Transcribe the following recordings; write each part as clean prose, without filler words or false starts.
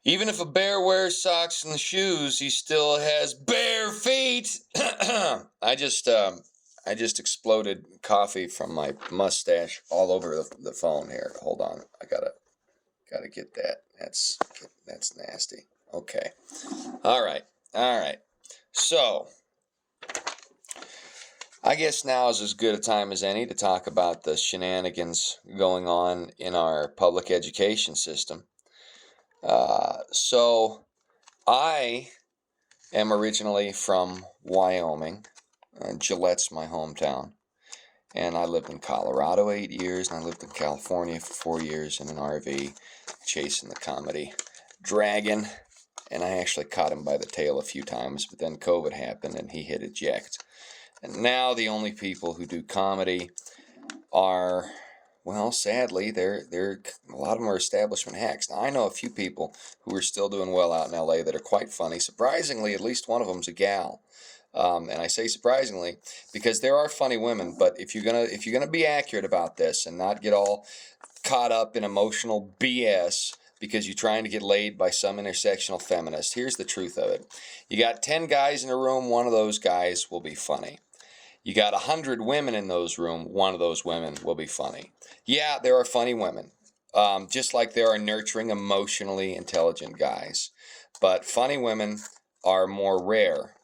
Even if a bear wears socks and shoes, he still has bare feet. I just exploded coffee from my mustache all over the phone here. Hold on, I gotta get that. That's nasty. Okay. All right. All right. So I guess now is as good a time as any to talk about the shenanigans going on in our public education system. So I am originally from Wyoming. Gillette's my hometown. And I lived in Colorado 8 years, and I lived in California for 4 years in an RV, chasing the comedy dragon. And I actually caught him by the tail a few times, but then COVID happened and he hit eject. And now the only people who do comedy are, well, sadly, they're a lot of them are establishment hacks. Now I know a few people who are still doing well out in LA that are quite funny. Surprisingly, at least one of them's a gal. And I say surprisingly because there are funny women. But if you're gonna be accurate about this and not get all caught up in emotional BS because you're trying to get laid by some intersectional feminist, here's the truth of it: you got 10 guys in a room, one of those guys will be funny. You got 100 women in those room, one of those women will be funny. Yeah, there are funny women, just like there are nurturing, emotionally intelligent guys. But funny women are more rare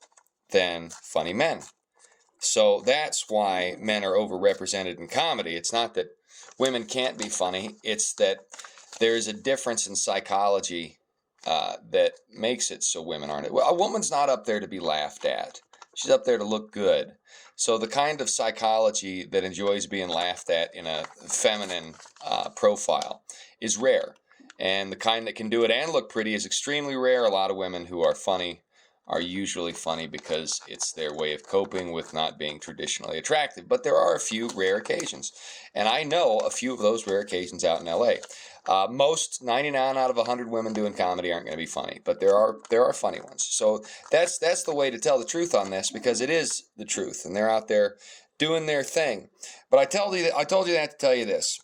than funny men. So that's why men are overrepresented in comedy. It's not that women can't be funny, it's that there's a difference in psychology that makes it so women aren't. Well, a woman's not up there to be laughed at. She's up there to look good. So the kind of psychology that enjoys being laughed at in a feminine profile is rare. And the kind that can do it and look pretty is extremely rare. A lot of women who are funny are usually funny because it's their way of coping with not being traditionally attractive. But there are a few rare occasions. And I know a few of those rare occasions out in LA. Most 99 out of 100 women doing comedy aren't going to be funny, but there are funny ones. So that's the way to tell the truth on this, because it is the truth, and they're out there doing their thing. But I told you that to tell you this: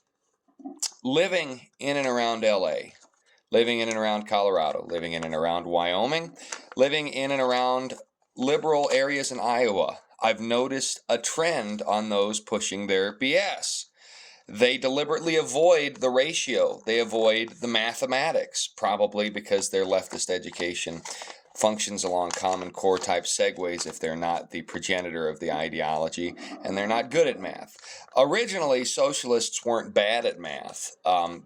living in and around LA, living in and around Colorado, living in and around Wyoming, living in and around liberal areas in Iowa, I've noticed a trend on those pushing their BS. They deliberately avoid the ratio. They avoid the mathematics, probably because their leftist education functions along Common Core type segues if they're not the progenitor of the ideology, and they're not good at math. Originally, socialists weren't bad at math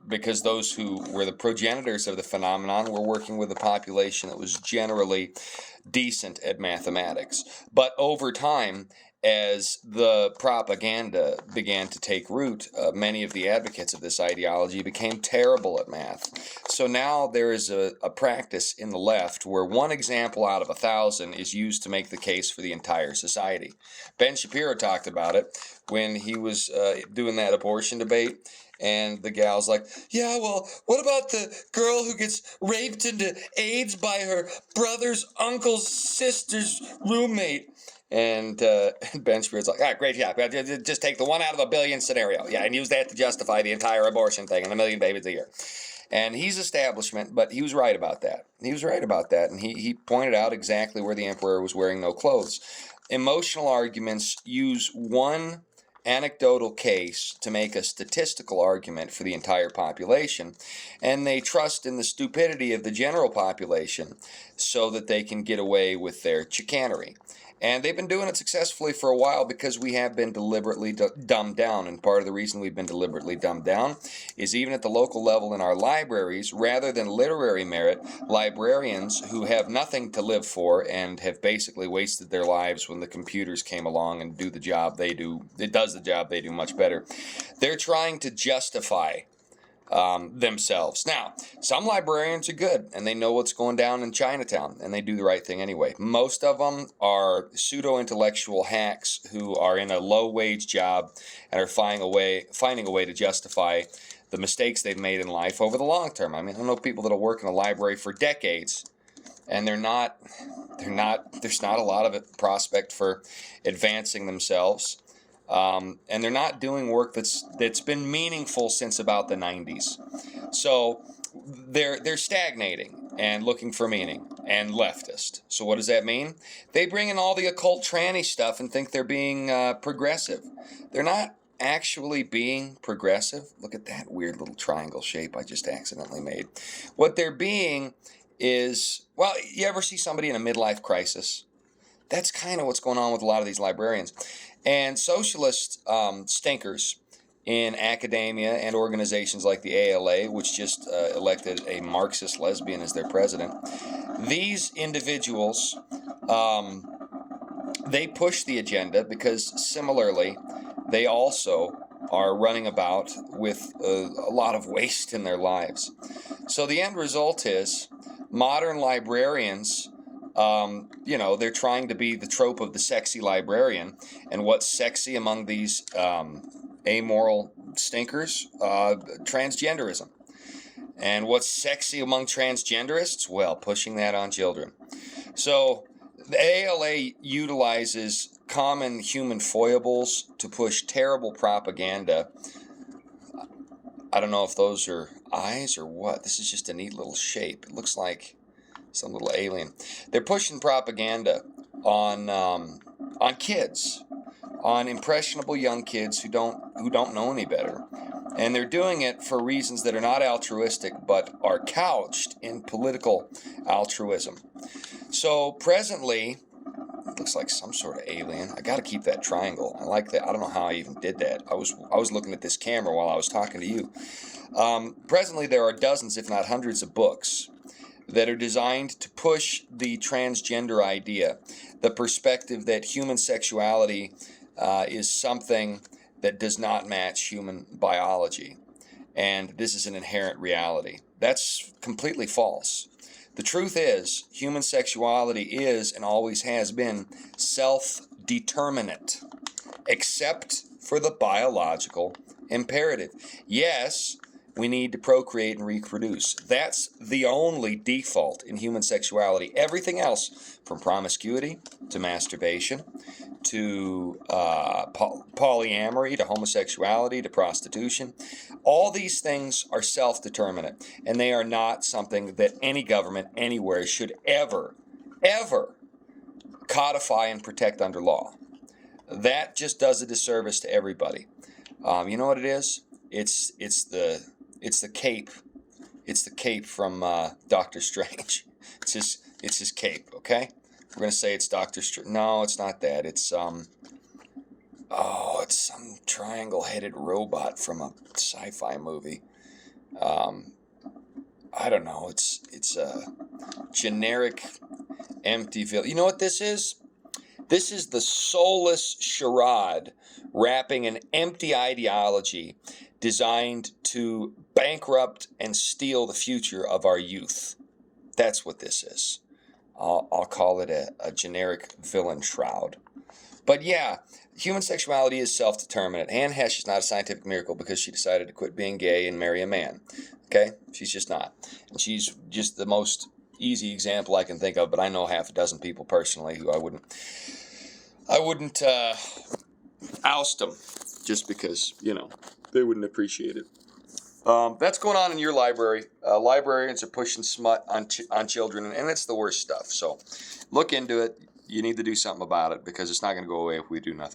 because those who were the progenitors of the phenomenon were working with a population that was generally decent at mathematics. But over time, as the propaganda began to take root, many of the advocates of this ideology became terrible at math. So now there is a practice in the left where one example out of 1,000 is used to make the case for the entire society. Ben Shapiro talked about it when he was doing that abortion debate. And the gal's like, yeah, well, what about the girl who gets raped into AIDS by her brother's uncle's sister's roommate? And Ben Shapiro's like, great, yeah, just take the 1 out of 1 billion scenario. Yeah, and use that to justify the entire abortion thing and 1 million babies a year. And he's establishment, but he was right about that. And he pointed out exactly where the emperor was wearing no clothes. Emotional arguments use one anecdotal case to make a statistical argument for the entire population, and they trust in the stupidity of the general population so that they can get away with their chicanery. And they've been doing it successfully for a while because we have been deliberately dumbed down. And part of the reason we've been deliberately dumbed down is even at the local level in our libraries, rather than literary merit, librarians who have nothing to live for and have basically wasted their lives when the computers came along and do the job they do, it does the job they do much better. They're trying to justify themselves. Now, some librarians are good, and they know what's going down in Chinatown, and they do the right thing anyway. Most of them are pseudo-intellectual hacks who are in a low-wage job and are finding a way to justify the mistakes they've made in life over the long term. I mean, I know people that'll work in a library for decades, and there's not a lot of prospect for advancing themselves. And they're not doing work that's been meaningful since about the 90s. So they're stagnating and looking for meaning and leftist. So what does that mean? They bring in all the occult tranny stuff and think they're being progressive. They're not actually being progressive. Look at that weird little triangle shape I just accidentally made. What they're being is, well, you ever see somebody in a midlife crisis? That's kind of what's going on with a lot of these librarians. And socialist stinkers in academia and organizations like the ALA, which just elected a Marxist lesbian as their president, these individuals, they push the agenda because similarly, they also are running about with a lot of waste in their lives. So the end result is modern librarians, they're trying to be the trope of the sexy librarian. And what's sexy among these amoral stinkers? Transgenderism. And what's sexy among transgenderists? Well, pushing that on children. So the ALA utilizes common human foibles to push terrible propaganda. I don't know if those are eyes or what. This is just a neat little shape. It looks like some little alien. They're pushing propaganda on kids, on impressionable young kids who don't know any better, and they're doing it for reasons that are not altruistic but are couched in political altruism. So presently, it looks like some sort of alien. I got to keep that triangle. I like that. I don't know how I even did that. I was looking at this camera while I was talking to you. Presently, there are dozens, if not hundreds, of books that are designed to push the transgender idea, the perspective that human sexuality is something that does not match human biology, and this is an inherent reality. That's completely false. The truth is, human sexuality is and always has been self-determinate, except for the biological imperative. Yes, we need to procreate and reproduce. That's the only default in human sexuality. Everything else, from promiscuity to masturbation to polyamory to homosexuality to prostitution, all these things are self-determinate, and they are not something that any government anywhere should ever codify and protect under law. That just does a disservice to everybody. You know what it is? It's the cape. It's the cape from Doctor Strange. It's his cape. Okay, we're gonna say it's Doctor Strange. No, it's not that. It's it's some triangle-headed robot from a sci-fi movie. I don't know. It's a generic empty villain. You know what this is? This is the soulless charade wrapping an empty ideology designed to bankrupt and steal the future of our youth. That's what this is. I'll call it a generic villain shroud. But yeah, human sexuality is self-determinate. Anne Hesh is not a scientific miracle because she decided to quit being gay and marry a man. Okay? She's just not. And she's just the most easy example I can think of, but I know half a dozen people personally who I wouldn't oust them just because, they wouldn't appreciate it. That's going on in your library. Librarians are pushing smut on children, and it's the worst stuff. So look into it. You need to do something about it because it's not going to go away if we do nothing.